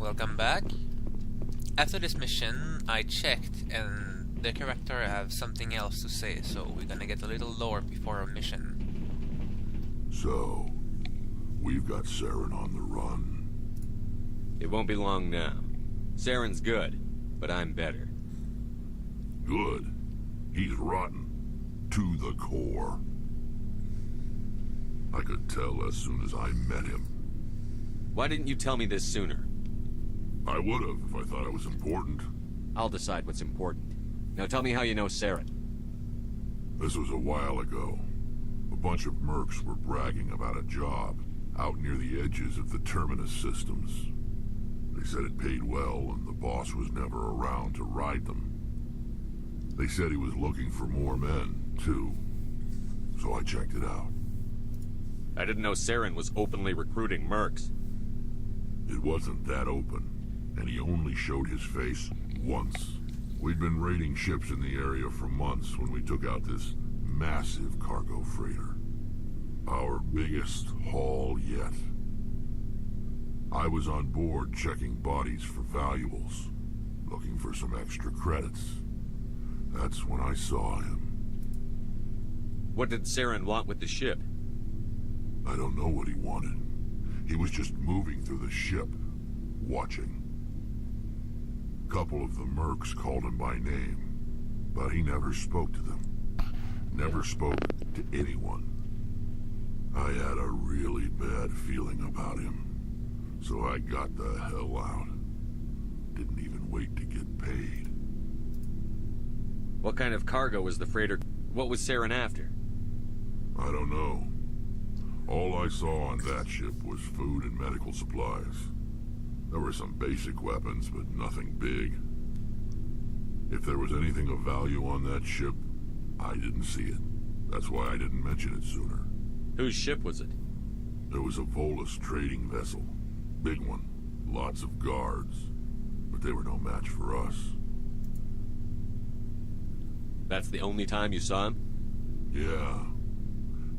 Welcome back. After this mission, I checked and the character have something else to say, so we're gonna get a little lore before our mission. So, we've got Saren on the run. It won't be long now. Saren's good, but I'm better. Good. He's rotten. To the core. I could tell as soon as I met him. Why didn't you tell me this sooner? I would have if I thought it was important. I'll decide what's important. Now tell me how you know Saren. This was a while ago. A bunch of mercs were bragging about a job out near the edges of the Terminus systems. They said it paid well and the boss was never around to ride them. They said he was looking for more men, too. So I checked it out. I didn't know Saren was openly recruiting mercs. It wasn't that open, and he only showed his face once. We'd been raiding ships in the area for months when we took out this massive cargo freighter. Our biggest haul yet. I was on board checking bodies for valuables, looking for some extra credits. That's when I saw him. What did Saren want with the ship? I don't know what he wanted. He was just moving through the ship, watching. A couple of the mercs called him by name, but he never spoke to them. Never spoke to anyone. I had a really bad feeling about him, so I got the hell out. Didn't even wait to get paid. What kind of cargo was the freighter? What was Saren after? I don't know. All I saw on that ship was food and medical supplies. There were some basic weapons, but nothing big. If there was anything of value on that ship, I didn't see it. That's why I didn't mention it sooner. Whose ship was it? There was a Volus trading vessel. Big one. Lots of guards. But they were no match for us. That's the only time you saw him? Yeah.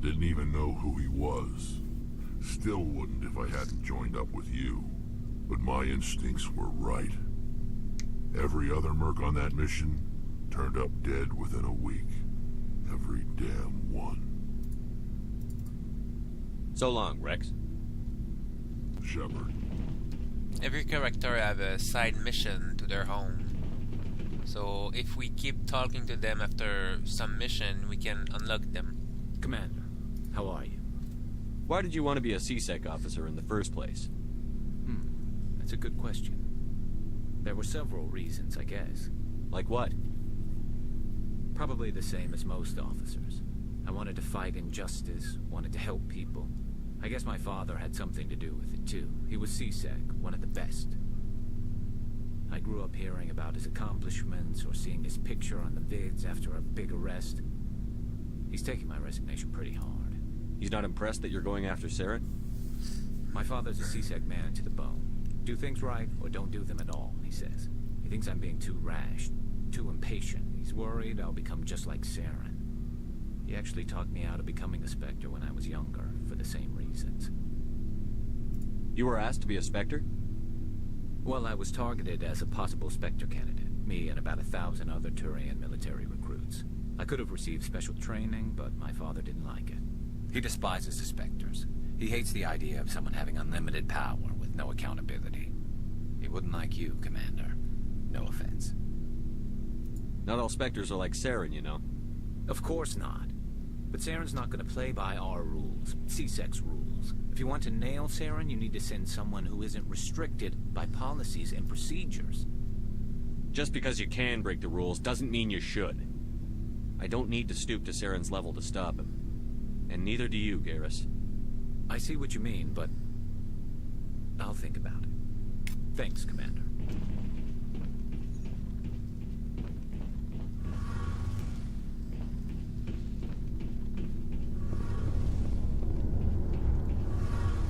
Didn't even know who he was. Still wouldn't if I hadn't joined up with you. But my instincts were right. Every other merc on that mission turned up dead within a week. Every damn one. So long, Rex. Shepard. Every character have a side mission to their home. So if we keep talking to them after some mission, we can unlock them. Commander, how are you? Why did you want to be a CSEC officer in the first place? That's a good question. There were several reasons, I guess. Like what? Probably the same as most officers. I wanted to fight injustice, wanted to help people. I guess my father had something to do with it, too. He was CSEC, one of the best. I grew up hearing about his accomplishments or seeing his picture on the vids after a big arrest. He's taking my resignation pretty hard. He's not impressed that you're going after Saren? My father's a CSEC man to the bone. Do things right or don't do them at all, he says. He thinks I'm being too rash, too impatient. He's worried I'll become just like Saren. He actually talked me out of becoming a Spectre when I was younger, for the same reasons. You were asked to be a Spectre? Well, I was targeted as a possible Spectre candidate, me and about 1,000 other Turian military recruits. I could have received special training, but my father didn't like it. He despises the Spectres. He hates the idea of someone having unlimited power with no accountability. He wouldn't like you, Commander. No offense. Not all Spectres are like Saren, you know. Of course not. But Saren's not going to play by our rules, CSEC's rules. If you want to nail Saren, you need to send someone who isn't restricted by policies and procedures. Just because you can break the rules doesn't mean you should. I don't need to stoop to Saren's level to stop him. And neither do you, Garrus. I see what you mean, but I'll think about it. Thanks, Commander.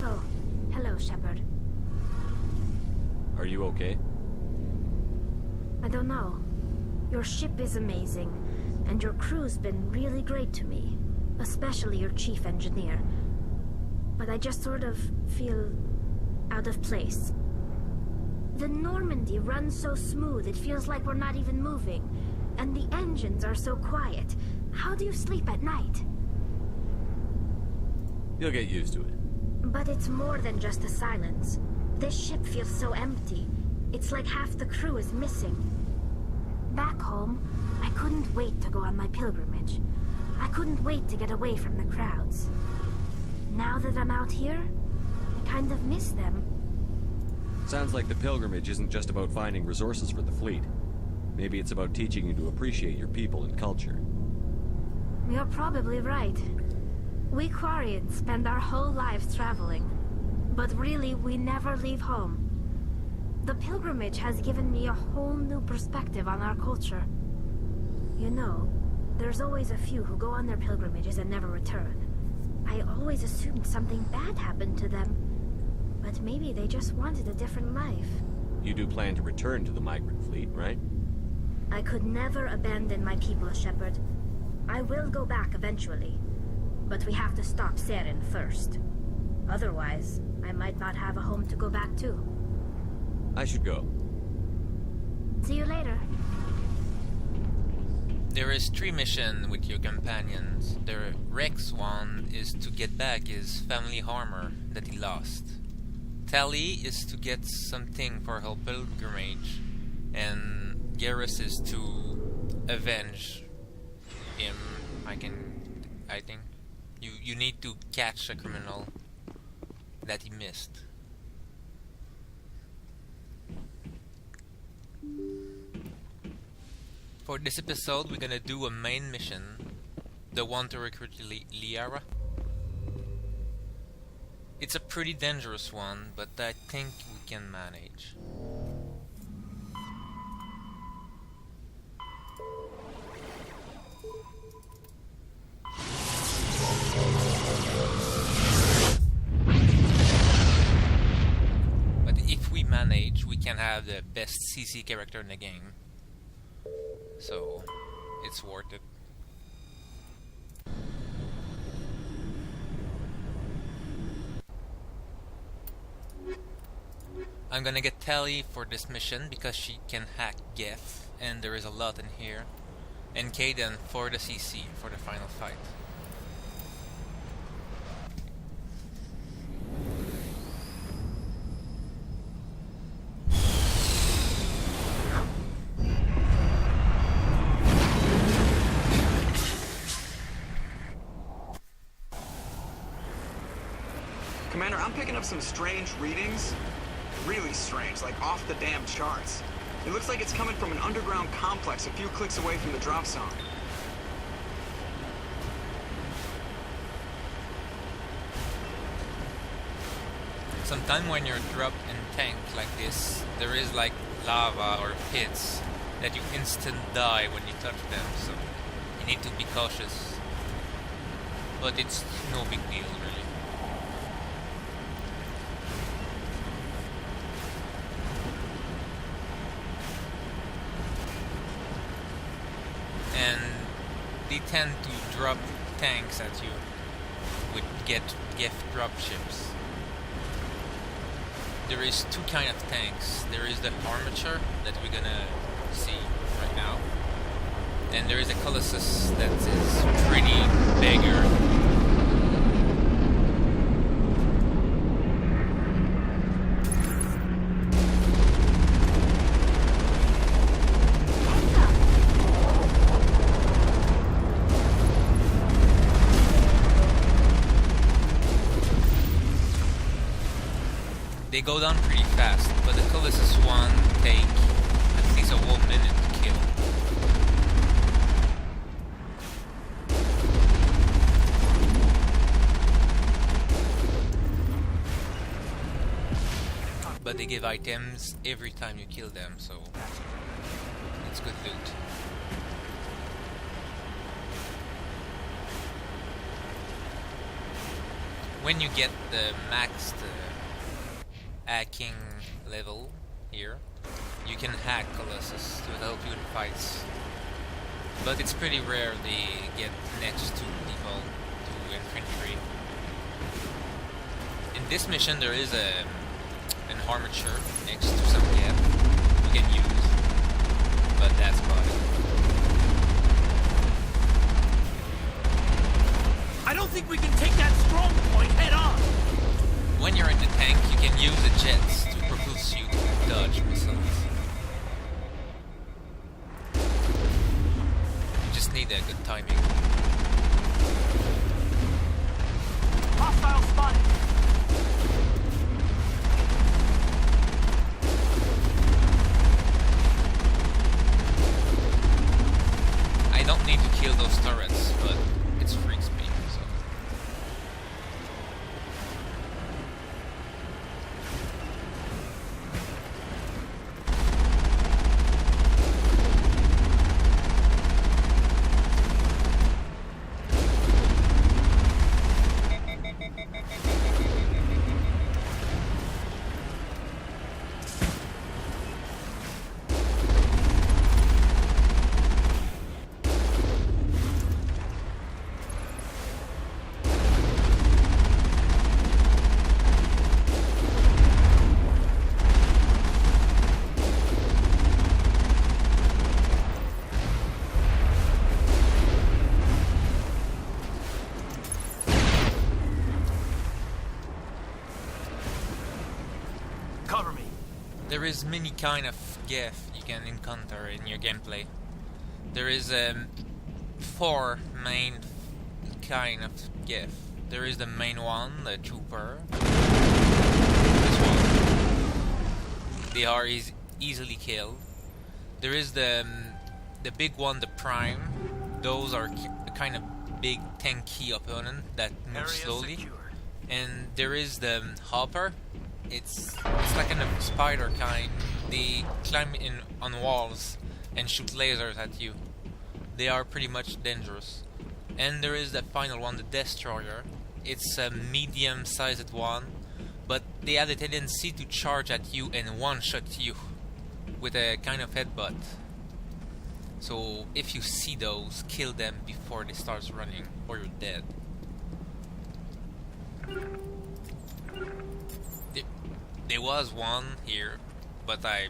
Oh, hello, Shepard. Are you okay? I don't know. Your ship is amazing, and your crew's been really great to me, especially your chief engineer. But I just sort of feel out of place. The Normandy runs so smooth it feels like we're not even moving. And the engines are so quiet. How do you sleep at night? You'll get used to it. But it's more than just the silence. This ship feels so empty. It's like half the crew is missing. Back home, I couldn't wait to go on my pilgrimage. I couldn't wait to get away from the crowds. Now that I'm out here, I kind of miss them. Sounds like the pilgrimage isn't just about finding resources for the fleet. Maybe it's about teaching you to appreciate your people and culture. You're probably right. We Quarians spend our whole lives traveling. But really, we never leave home. The pilgrimage has given me a whole new perspective on our culture. You know, there's always a few who go on their pilgrimages and never return. I always assumed something bad happened to them. But maybe they just wanted a different life. You do plan to return to the migrant fleet, right? I could never abandon my people, Shepard. I will go back eventually. But we have to stop Saren first. Otherwise, I might not have a home to go back to. I should go. See you later. There is 3 missions with your companions. The Rex one is to get back his family armor that he lost. Tali is to get something for her pilgrimage, and Garrus is to avenge him. I think. You need to catch a criminal that he missed. For this episode, we're gonna do a main mission, the one to recruit Liara. It's a pretty dangerous one, but I think we can manage. But if we manage, we can have the best CC character in the game. So, it's worth it. I'm gonna get Tali for this mission because she can hack Geth, and there is a lot in here. And Kaden for the CC, for the final fight. Commander, I'm picking up some strange readings. Really strange, like off the damn charts. It looks like it's coming from an underground complex a few clicks away from the drop zone. Sometimes when you're dropped in tank like this, there is like lava or pits that you instant die when you touch them, so you need to be cautious. But it's no big deal really. And they tend to drop tanks at you with gift dropships. There is 2 kinds of tanks. There is the armature that we're gonna see right now, and there is a Colossus that is pretty bigger. They go down pretty fast, but the Colossus one take at least a whole minute to kill. But they give items every time you kill them, so it's good loot. When you get the maxed hacking level here, you can hack Colossus to help you in fights, but it's pretty rare they get next to people, to infantry. In this mission there is a an armature next to some gap you can use, but that's about it. I don't think we can take that strong point head on. When you're in the tank, you can use the jets to propulse you to dodge missiles. You just need a good timing. Hostile spotted. I don't need to kill those turrets, but it's free speed, so... Cover me. There is many kind of geth you can encounter in your gameplay. There is 4 main kind of geth. There is the main one, the trooper. This one. They are easily killed. There is the big one, the prime. Those are kind of big tanky opponent that move slowly. Secured. And there is the hopper. It's like a spider kind. They climb in on walls and shoot lasers at you. They are pretty much dangerous. And there is the final one, the destroyer. It's a medium-sized one, but they have the tendency to charge at you and one-shot you with a kind of headbutt. So if you see those, kill them before they start running, or you're dead. There was one here, but I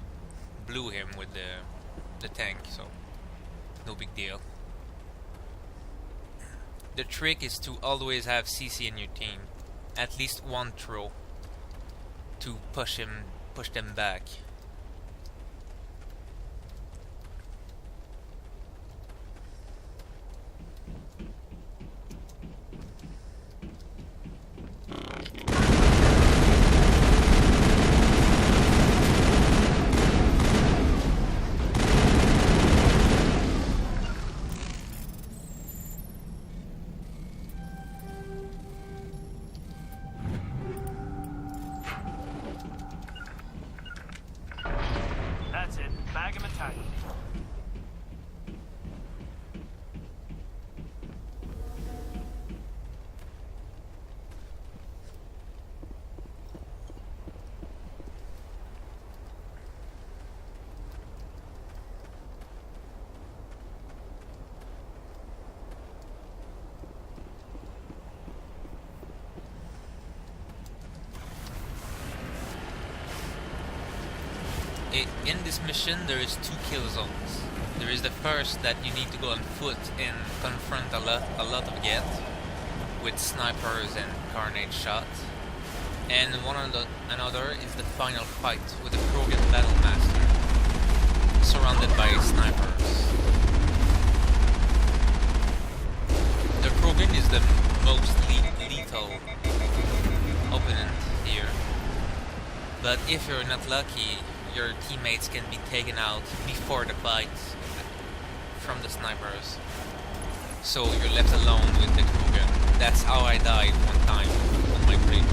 blew him with the tank, so no big deal. The trick is to always have CC in your team, at least one throw, to push them back. That's it. Bag him and tag him. In this mission there is 2 kill zones. There is the first that you need to go on foot and confront a lot of geth with snipers and carnage shots. And another is the final fight with the Krogan Battle Master, surrounded by snipers. The Krogan is the most lethal opponent here, but if you're not lucky, your teammates can be taken out before the fight from the snipers. So you're left alone with the Krogan. That's how I died one time on my break.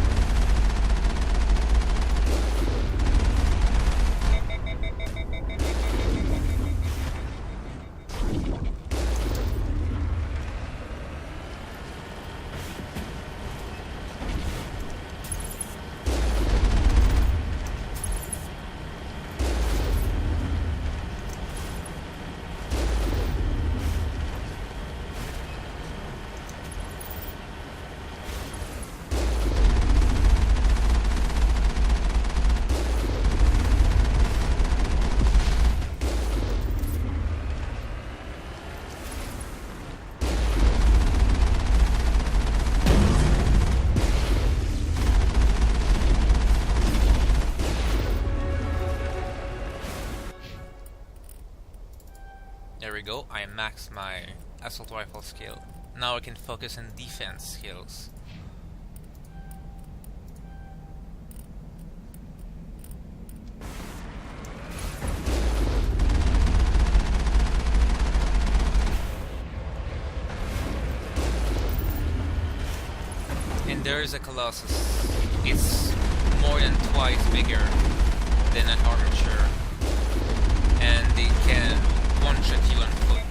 we go, I maxed my assault rifle skill. Now I can focus on defense skills. And there is a Colossus. It's more than twice bigger than an armature, and it can one-shot you on foot.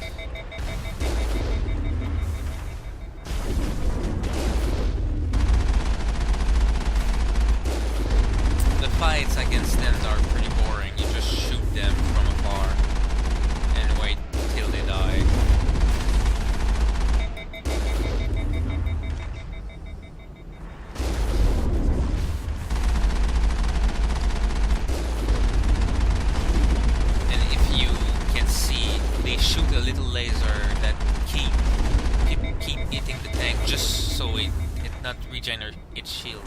The fights against them are pretty boring. You just shoot them from afar and wait till they die. They shoot a little laser that keep hitting the tank just so it not regenerate its shield.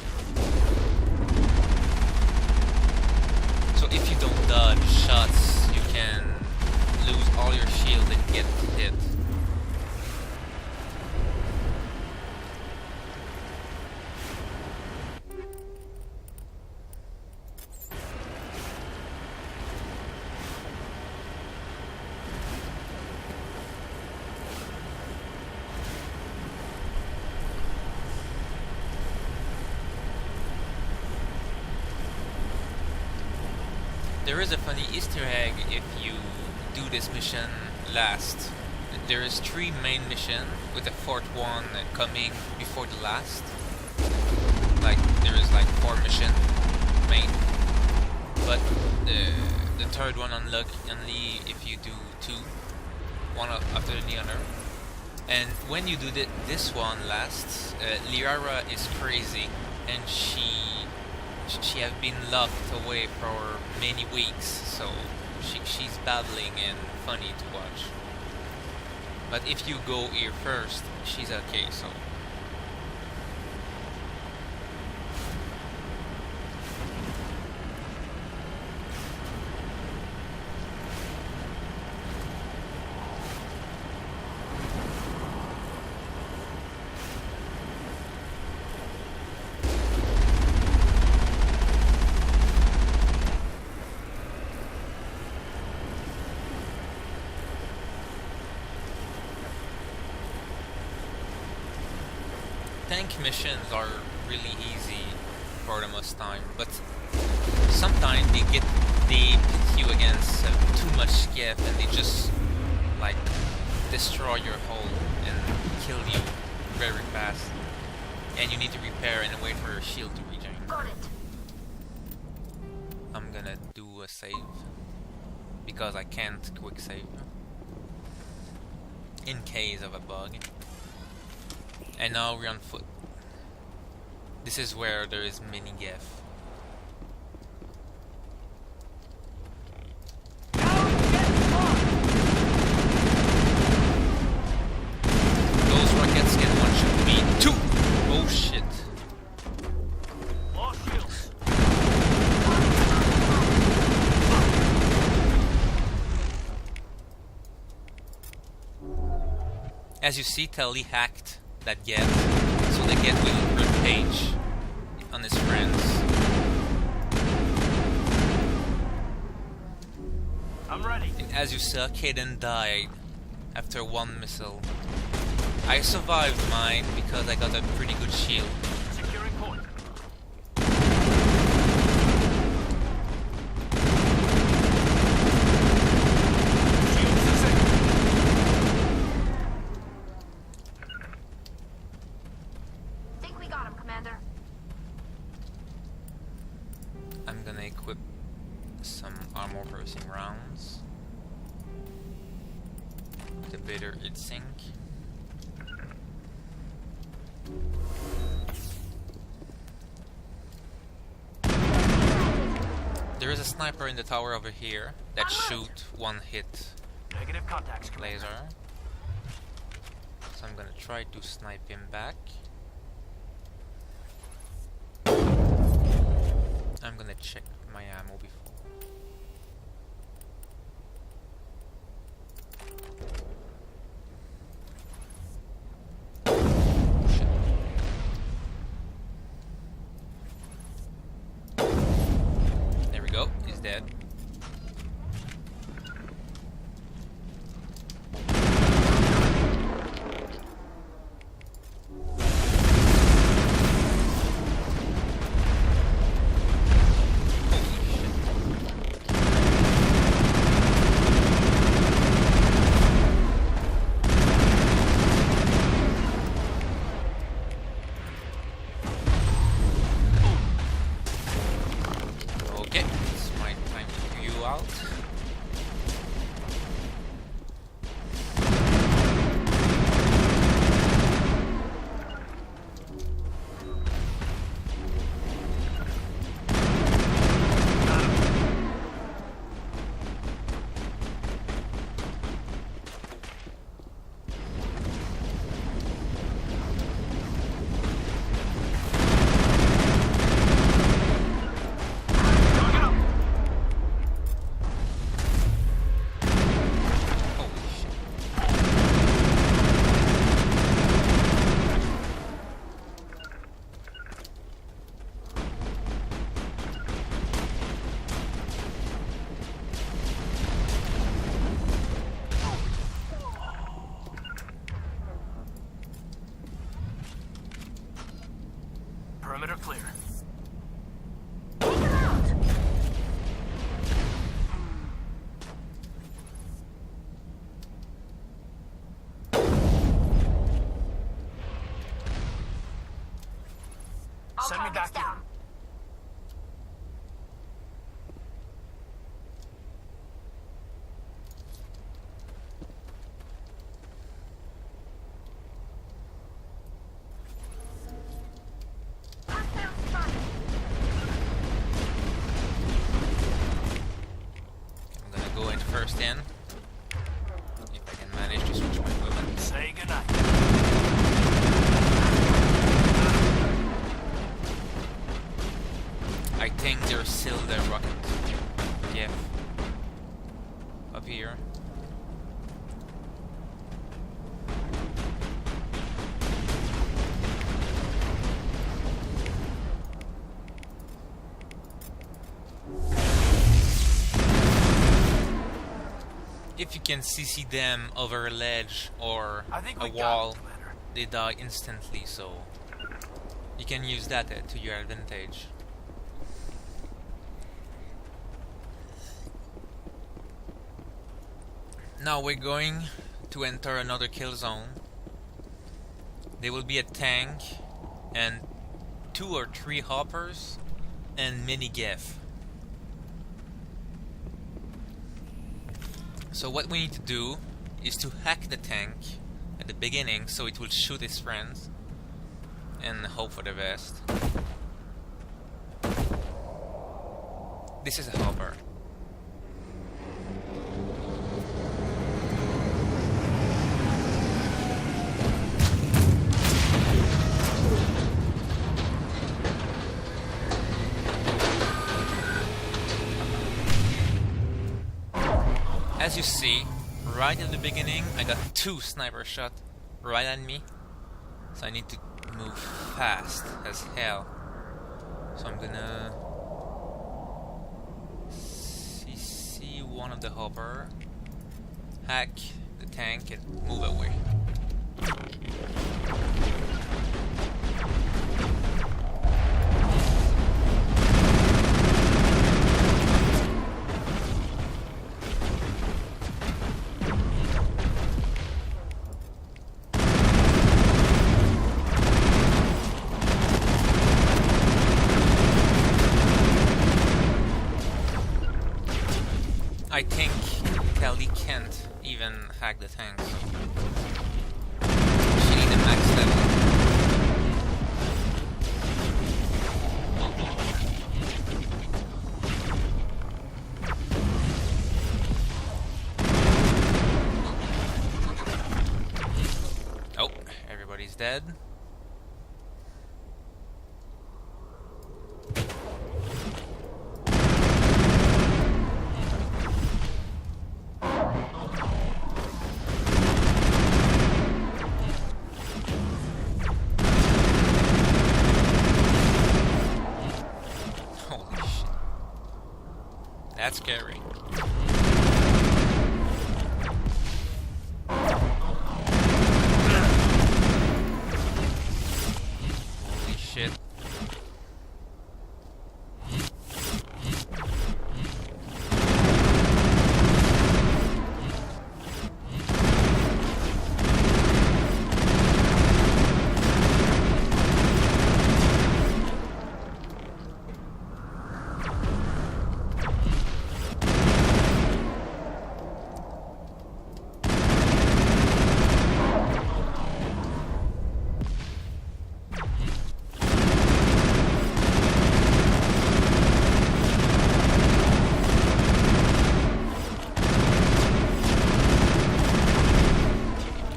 So if you don't dodge shots, you can lose all your shield and get hit. There is a funny Easter egg if you do this mission last. There is 3 main missions with the 4th one coming before the last. Like there is like 4 missions main, but the 3rd one unlock only if you do 2, one after the other. And when you do this one last, Liara is crazy and she has been locked away for many weeks, so she's babbling and funny to watch. But if you go here first, she's okay, so... Tank missions are really easy for the most time, but sometimes they pit you against too much skiff and they just like destroy your hull and kill you very fast, and you need to repair and wait for your shield to regenerate. I'm gonna do a save because I can't quick save in case of a bug. And now we're on foot. This is where there is mini GEF. Those rockets can one-shot me too! Oh shit. Lost shields. As you see, Telly hacked that get, so the get will rampage on his friends. I'm ready. And as you saw, Kaden died after 1 missile. I survived mine because I got a pretty good shield. Securing point. I'm gonna equip some armor piercing rounds. The better it sink. There is a sniper in the tower over here that shoot 1 hit Negative contacts. laser. So I'm gonna try to snipe him back. I'm gonna check my ammo before. dead. Okay, it's my time to view out. Holy shit. Perimeter clear. Send me back in. I'm gonna go in first in. If I can manage to switch my weapon. Say goodnight. I think there's still the rocket. Yeah. Up here. If you can CC them over a ledge or I think a we got wall, it, Commander. they die instantly, so you can use that to your advantage. Now we're going to enter another kill zone. There will be a tank and 2 or 3 hoppers and mini Geth. So what we need to do is to hack the tank at the beginning so it will shoot its friends and hope for the best. This is a hopper. As you see, right at the beginning, I got 2 sniper shots right at me. So I need to move fast as hell. So I'm gonna CC one of the hopper, hack the tank and move away. I think Kelly can't even hack the tank, so she needs a max level. Oh, everybody's dead. That's scary. Holy shit.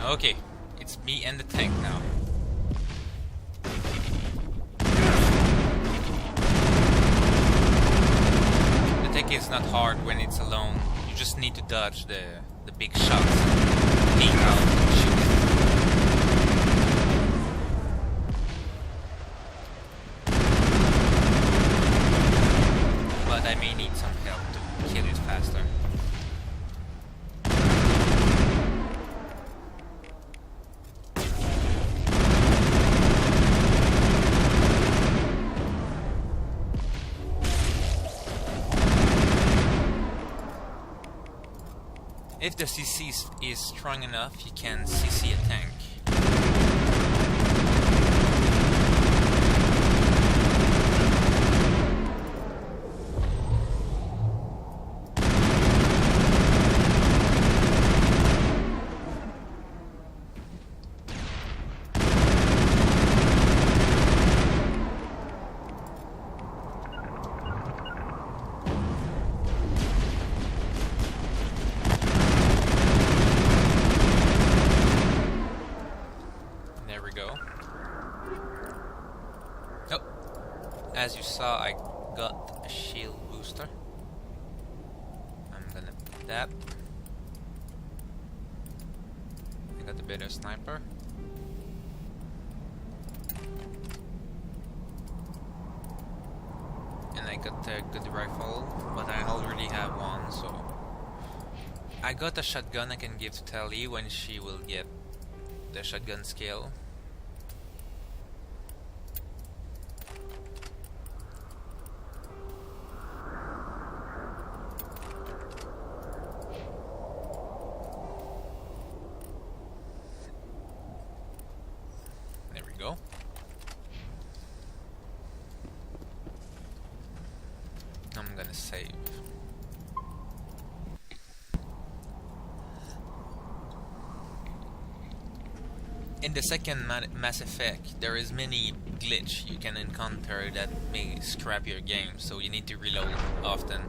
Okay, it's me and the tank now. The tank is not hard when it's alone. You just need to dodge the big shots. Lean out and shoot. But I may need some help to kill it faster. If the CC is strong enough, you can CC a tank. As you saw, I got a shield booster. I'm gonna put that. I got the better sniper. And I got the good rifle, but I already have one, so... I got a shotgun I can give to Tali when she will get the shotgun skill. Go. I'm gonna save. In the second Mass Effect, there is many glitch you can encounter that may scrap your game, so you need to reload often.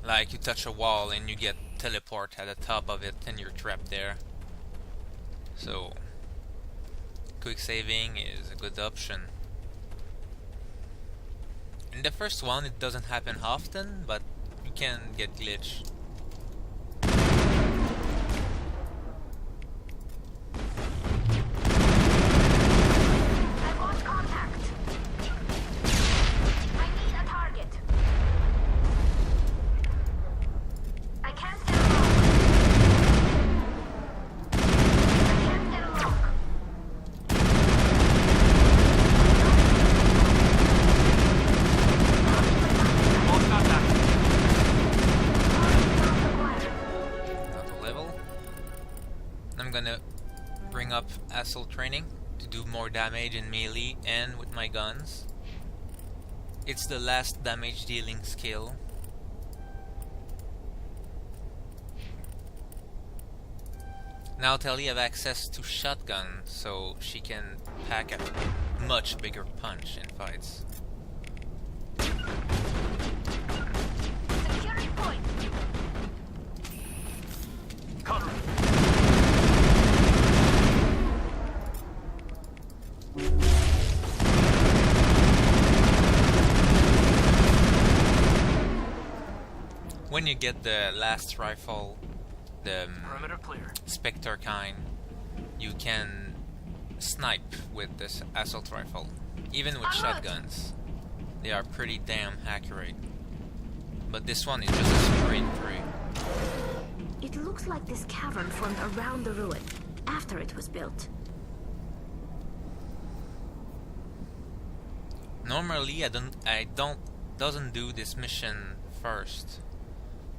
Like you touch a wall and you get teleport at the top of it and you're trapped there. So quick saving is a good option. In the first one it doesn't happen often, but you can get glitch. I want contact. I need a target. I can't get a lock. Both contact. Auto level. I'm gonna bring up assault training to do more damage in melee and with my guns. It's the last damage dealing skill. Now Tali have access to shotgun, so she can pack a much bigger punch in fights. Securing point. Cover. When you get the last rifle, the Perimeter clear. Spectre kind, you can snipe with this assault rifle, even with En route. shotguns. they are pretty damn accurate. But this one is just a sprint through. It looks like this cavern formed around the ruin, after it was built. Normally I doesn't do this mission first.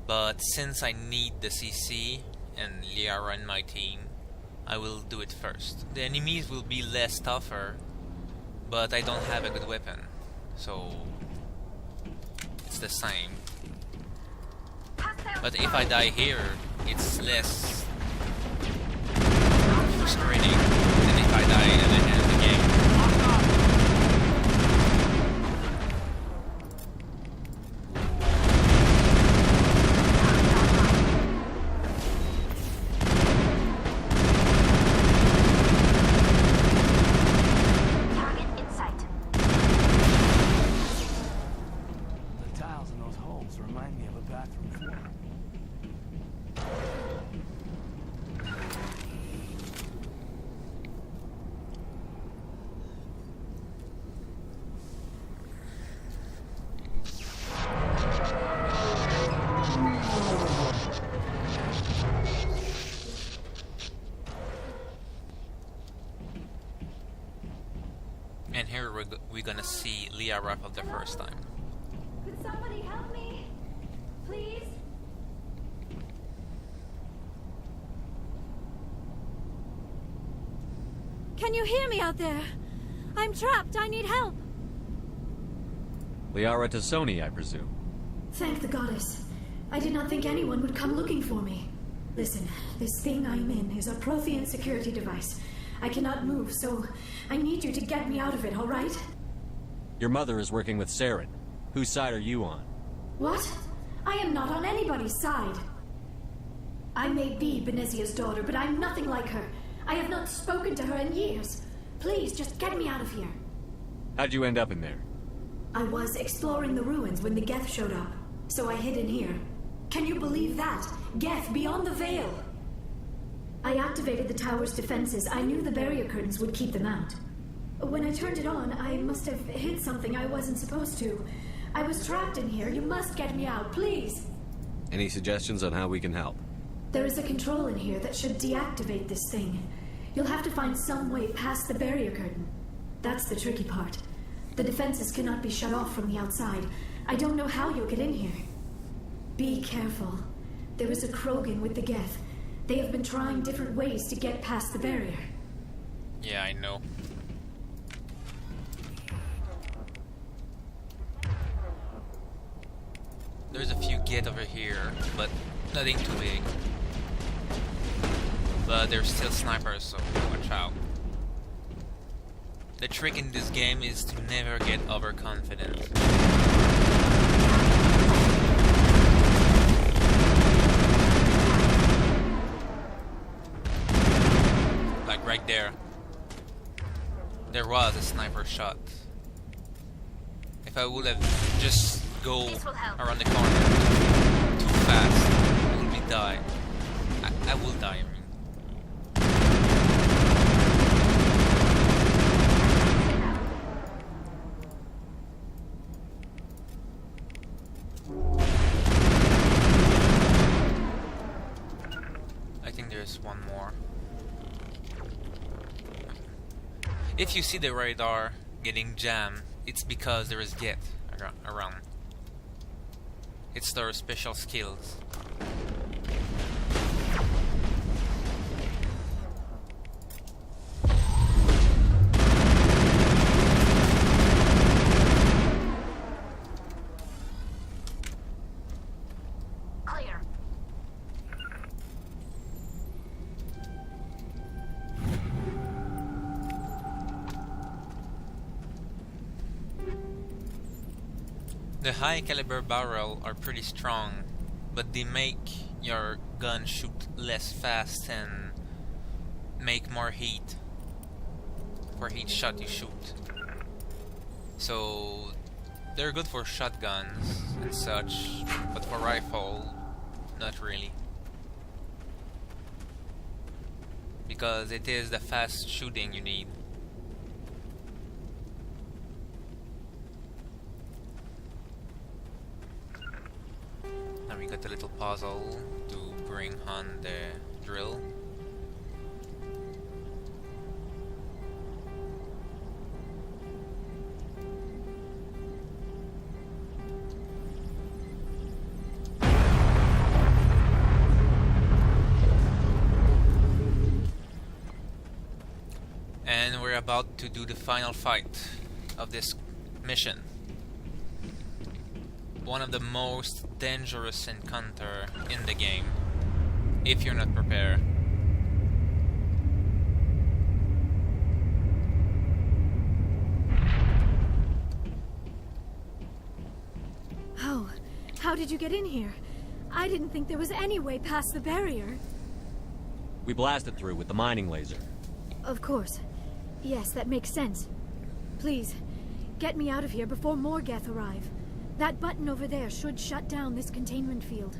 But since I need the CC and Liara in my team, I will do it first. The enemies will be less tougher, but I don't have a good weapon, so it's the same. But if I die here, it's less frustrating than if I die at the end of the game. And here we're gonna see Liara for the first time. Could somebody help me? Please? Can you hear me out there? I'm trapped. I need help. Liara to Sony, I presume. Thank the goddess. I did not think anyone would come looking for me. Listen, this thing I'm in is a Prothean security device. I cannot move, so I need you to get me out of it, all right? Your mother is working with Saren. Whose side are you on? What? I am not on anybody's side. I may be Benezia's daughter, but I'm nothing like her. I have not spoken to her in years. Please, just get me out of here. How'd you end up in there? I was exploring the ruins when the Geth showed up, so I hid in here. Can you believe that? Geth beyond the veil! I activated the tower's defenses. I knew the barrier curtains would keep them out. When I turned it on, I must have hit something I wasn't supposed to. I was trapped in here. You must get me out, please! Any suggestions on how we can help? There is a control in here that should deactivate this thing. You'll have to find some way past the barrier curtain. That's the tricky part. The defenses cannot be shut off from the outside. I don't know how you'll get in here. Be careful. There is a Krogan with the Geth. They have been trying different ways to get past the barrier. Yeah, I know. There's a few Geth over here, but nothing too big. But there's still snipers, so watch out. The trick in this game is to never get overconfident. Like right there. There was a sniper shot. If I would have just go around the corner too fast, I would be die. I will die, I mean. I think there's one more. If you see the radar getting jammed, it's because there is Geth around. It's their special skills. Clear. The high caliber barrel are pretty strong, but they make your gun shoot less fast and make more heat for each shot you shoot. So they're good for shotguns and such, but for rifle, not really. Because it is the fast shooting you need. And we got a little puzzle to bring on the drill. And we're about to do the final fight of this mission. One of the most dangerous encounter in the game, if you're not prepared. How did you get in here? I didn't think there was any way past the barrier. We blasted through with the mining laser. Of course. Yes, that makes sense. Please, get me out of here before more Geth arrive. That button over there should shut down this containment field.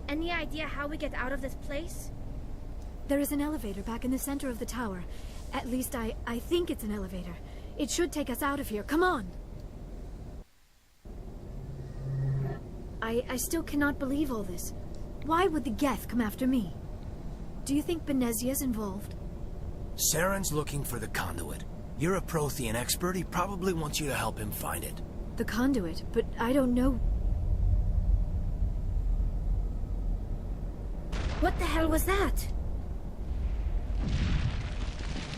Any idea how we get out of this place? There is an elevator back in the center of the tower. At least I think it's an elevator. It should take us out of here. Come on! I still cannot believe all this. Why would the Geth come after me? Do you think Benezia's involved? Saren's looking for the conduit. You're a Prothean expert. He probably wants you to help him find it. The conduit? But I don't know... What the hell was that?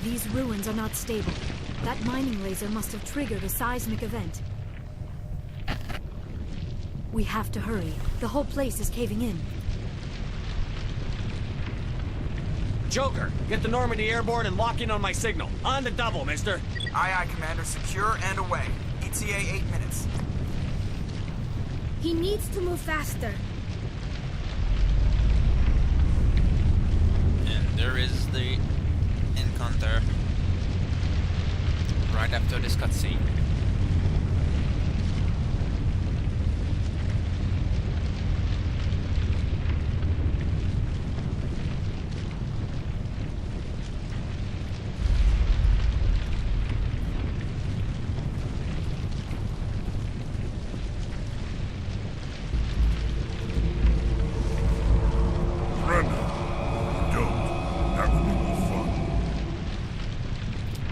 These ruins are not stable. That mining laser must have triggered a seismic event. We have to hurry. The whole place is caving in. Joker, get the Normandy airborne and lock in on my signal. On the double, mister. Aye, aye, Commander. Secure and away. ETA 8 minutes. He needs to move faster. And there is the encounter right after this cutscene.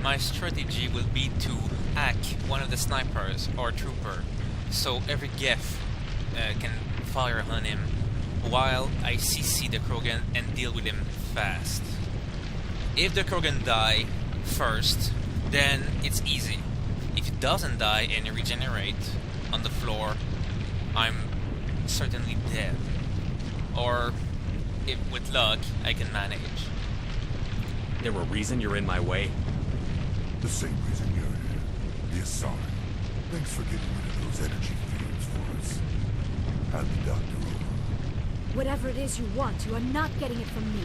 My strategy will be to hack one of the snipers or trooper, so every Geth can fire on him while I CC the Krogan and deal with him fast. If the Krogan die first, then it's easy. If it doesn't die and regenerate on the floor, I'm certainly dead. Or, if with luck, I can manage. There a reason you're in my way? The same reason you're here. The Asari. Thanks for getting rid of those energy fields for us. Hand the doctor over. Whatever it is you want, you are not getting it from me.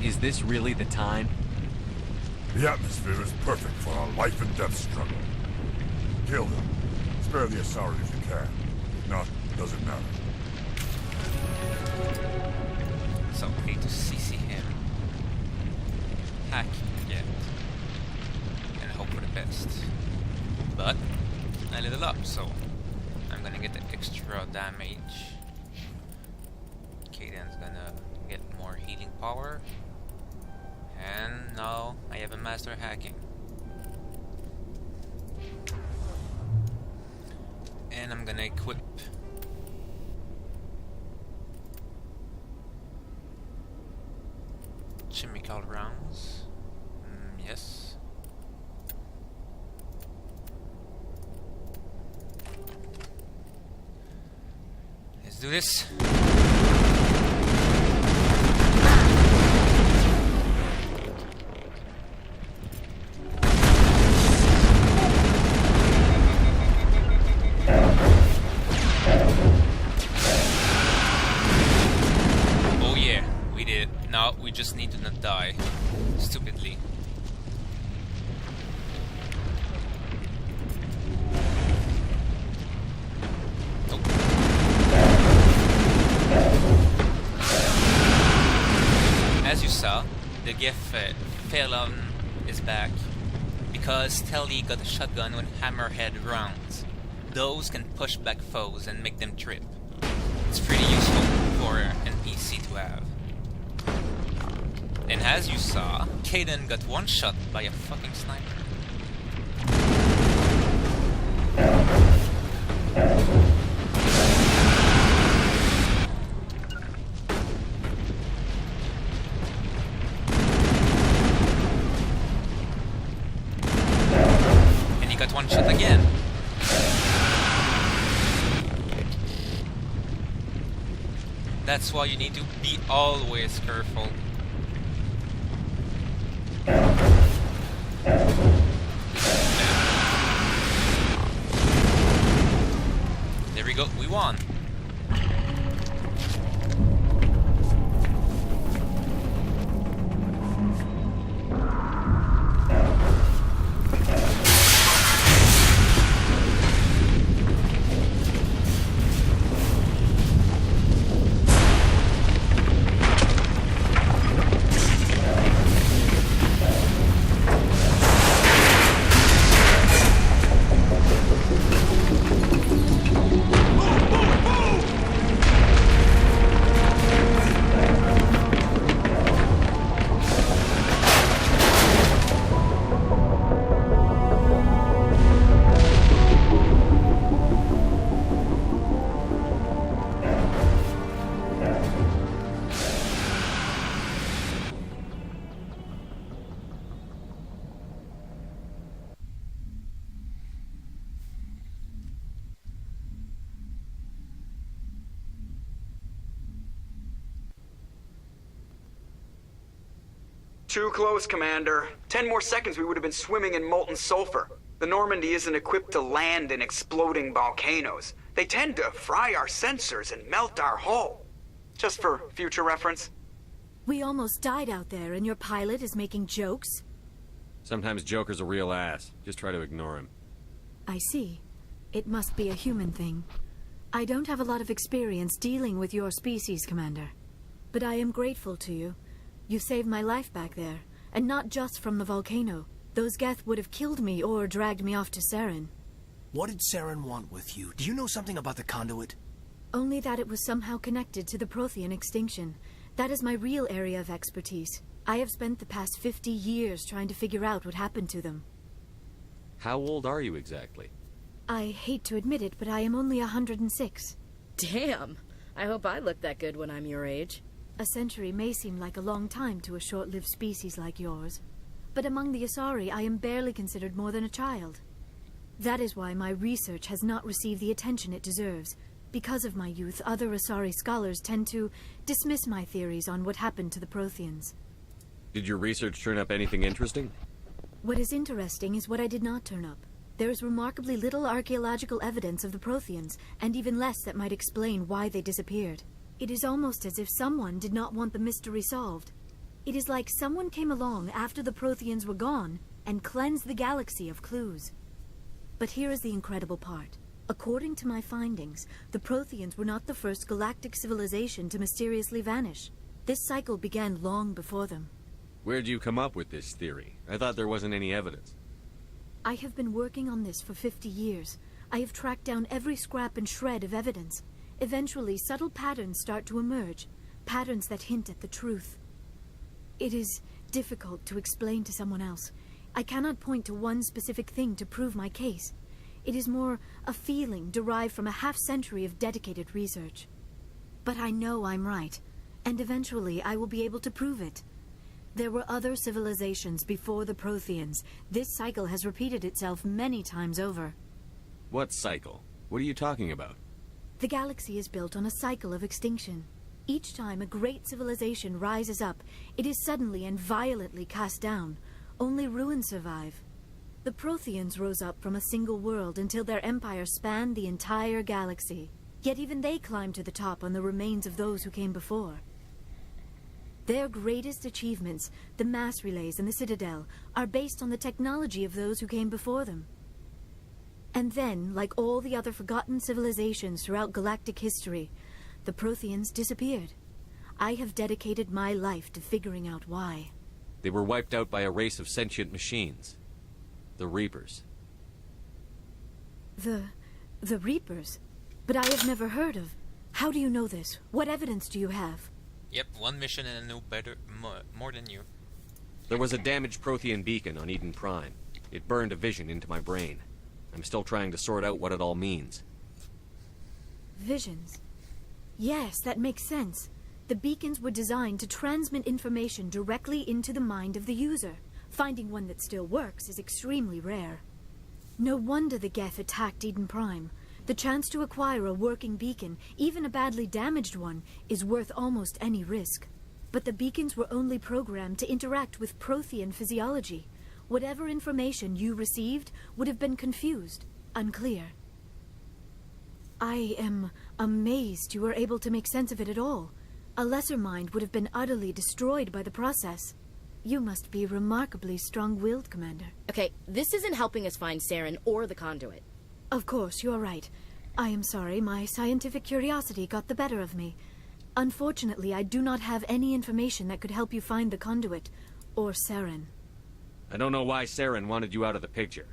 Is this really the time? The atmosphere is perfect for our life and death struggle. Kill them. Spare the Asari if you can. If not, doesn't matter. So I need to CC him. Hack again. And hope for the best. But I level up, so I'm gonna get the extra damage. Caden's gonna get more healing power. And now I have a master hacking. And I'm gonna equip chemical rounds. Yes. Let's do this. Oh yeah, we did. Now we just need to not die stupidly. the Geth fell on his back because Telly got a shotgun with hammerhead rounds. Those can push back foes and make them trip. It's pretty useful for an NPC to have. And as you saw, Caden got one shot by a fucking sniper. And he got one shot again. That's why you need to be always careful. There we go, we won. Too close, Commander. 10 more seconds we would have been swimming in molten sulfur. The Normandy isn't equipped to land in exploding volcanoes. They tend to fry our sensors and melt our hull. Just for future reference. We almost died out there, and your pilot is making jokes? Sometimes Joker's a real ass. Just try to ignore him. I see. It must be a human thing. I don't have a lot of experience dealing with your species, Commander. But I am grateful to you. You saved my life back there, and not just from the volcano. Those Geth would have killed me or dragged me off to Saren. What did Saren want with you? Do you know something about the conduit? Only that it was somehow connected to the Prothean extinction. That is my real area of expertise. I have spent the past 50 years trying to figure out what happened to them. How old are you exactly? I hate to admit it, but I am only 106. Damn! I hope I look that good when I'm your age. A century may seem like a long time to a short-lived species like yours. But among the Asari, I am barely considered more than a child. That is why my research has not received the attention it deserves. Because of my youth, other Asari scholars tend to dismiss my theories on what happened to the Protheans. Did your research turn up anything interesting? What is interesting is what I did not turn up. There is remarkably little archaeological evidence of the Protheans, and even less that might explain why they disappeared. It is almost as if someone did not want the mystery solved. It is like someone came along after the Protheans were gone and cleansed the galaxy of clues. But here is the incredible part. According to my findings, the Protheans were not the first galactic civilization to mysteriously vanish. This cycle began long before them. Where'd you come up with this theory? I thought there wasn't any evidence. I have been working on this for 50 years. I have tracked down every scrap and shred of evidence. Eventually, subtle patterns start to emerge, patterns that hint at the truth. It is difficult to explain to someone else. I cannot point to one specific thing to prove my case. It is more a feeling derived from a half-century of dedicated research. But I know I'm right, and eventually I will be able to prove it. There were other civilizations before the Protheans. This cycle has repeated itself many times over. What cycle? What are you talking about? The galaxy is built on a cycle of extinction. Each time a great civilization rises up, it is suddenly and violently cast down. Only ruins survive. The Protheans rose up from a single world until their empire spanned the entire galaxy. Yet even they climbed to the top on the remains of those who came before. Their greatest achievements, the mass relays and the Citadel, are based on the technology of those who came before them. And then, like all the other forgotten civilizations throughout galactic history, the Protheans disappeared. I have dedicated my life to figuring out why. They were wiped out by a race of sentient machines. The Reapers. The Reapers? But I have never heard of. How do you know this? What evidence do you have? Yep, one mission and I know better, more than you. There was a damaged Prothean beacon on Eden Prime. It burned a vision into my brain. I'm still trying to sort out what it all means. Visions. Yes, that makes sense. The beacons were designed to transmit information directly into the mind of the user. Finding one that still works is extremely rare. No wonder the Geth attacked Eden Prime. The chance to acquire a working beacon, even a badly damaged one, is worth almost any risk. But the beacons were only programmed to interact with Prothean physiology. Whatever information you received would have been confused, unclear. I am amazed you were able to make sense of it at all. A lesser mind would have been utterly destroyed by the process. You must be remarkably strong-willed, Commander. Okay, this isn't helping us find Saren or the conduit. Of course, you're right. I am sorry, my scientific curiosity got the better of me. Unfortunately, I do not have any information that could help you find the conduit, or Saren. I don't know why Saren wanted you out of the picture,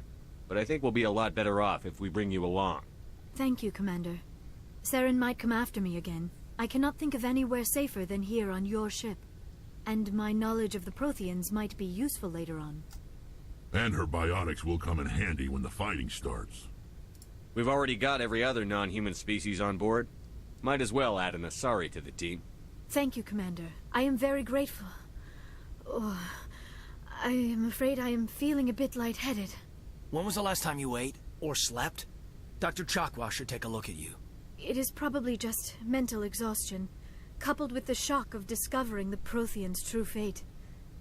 but I think we'll be a lot better off if we bring you along. Thank you, Commander. Saren might come after me again. I cannot think of anywhere safer than here on your ship. And my knowledge of the Protheans might be useful later on. And her biotics will come in handy when the fighting starts. We've already got every other non-human species on board. Might as well add an Asari to the team. Thank you, Commander. I am very grateful. Oh, I am afraid I am feeling a bit lightheaded. When was the last time you ate? Or slept? Dr. Chakwa should take a look at you. It is probably just mental exhaustion, coupled with the shock of discovering the Protheans' true fate.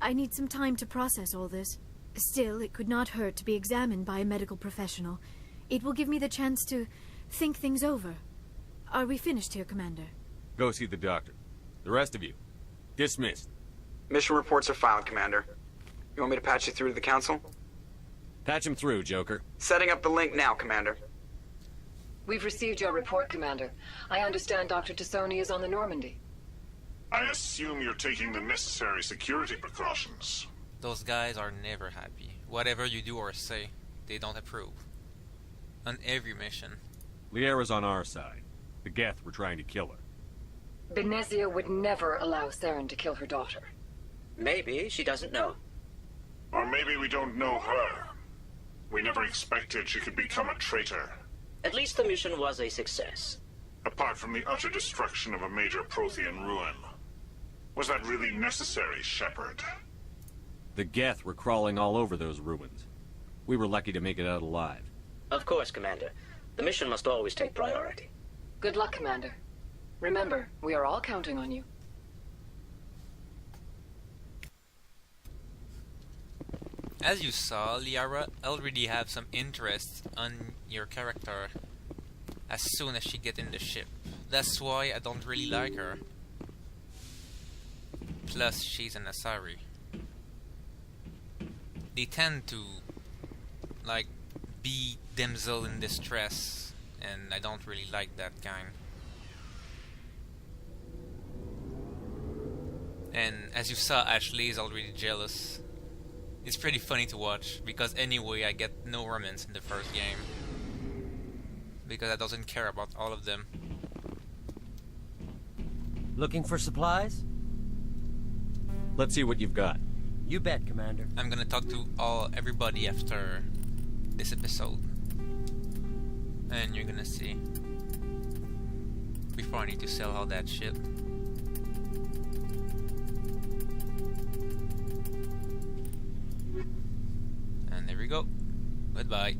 I need some time to process all this. Still, it could not hurt to be examined by a medical professional. It will give me the chance to think things over. Are we finished here, Commander? Go see the doctor. The rest of you, dismissed. Mission reports are filed, Commander. You want me to patch you through to the Council? Patch him through, Joker. Setting up the link now, Commander. We've received your report, Commander. I understand Dr. Tassoni is on the Normandy. I assume you're taking the necessary security precautions. Those guys are never happy. Whatever you do or say, they don't approve. On every mission. Liara's on our side. The Geth were trying to kill her. Benezia would never allow Saren to kill her daughter. Maybe she doesn't know. Or maybe we don't know her. We never expected she could become a traitor. At least the mission was a success. Apart from the utter destruction of a major Prothean ruin. Was that really necessary, Shepard? The Geth were crawling all over those ruins. We were lucky to make it out alive. Of course, Commander. The mission must always take priority. Good luck, Commander. Remember, we are all counting on you. As you saw, Liara already have some interest on your character as soon as she get in the ship. That's why I don't really like her. Plus, she's an Asari. They tend to, like, be damsel in distress, and I don't really like that kind. And as you saw, Ashley is already jealous. It's pretty funny to watch, because anyway I get no romance in the first game. Because I doesn't care about all of them. Looking for supplies? Let's see what you've got. You bet, Commander. I'm gonna talk to everybody after this episode. And you're gonna see. Before I need to sell all that shit. And there we go. Goodbye.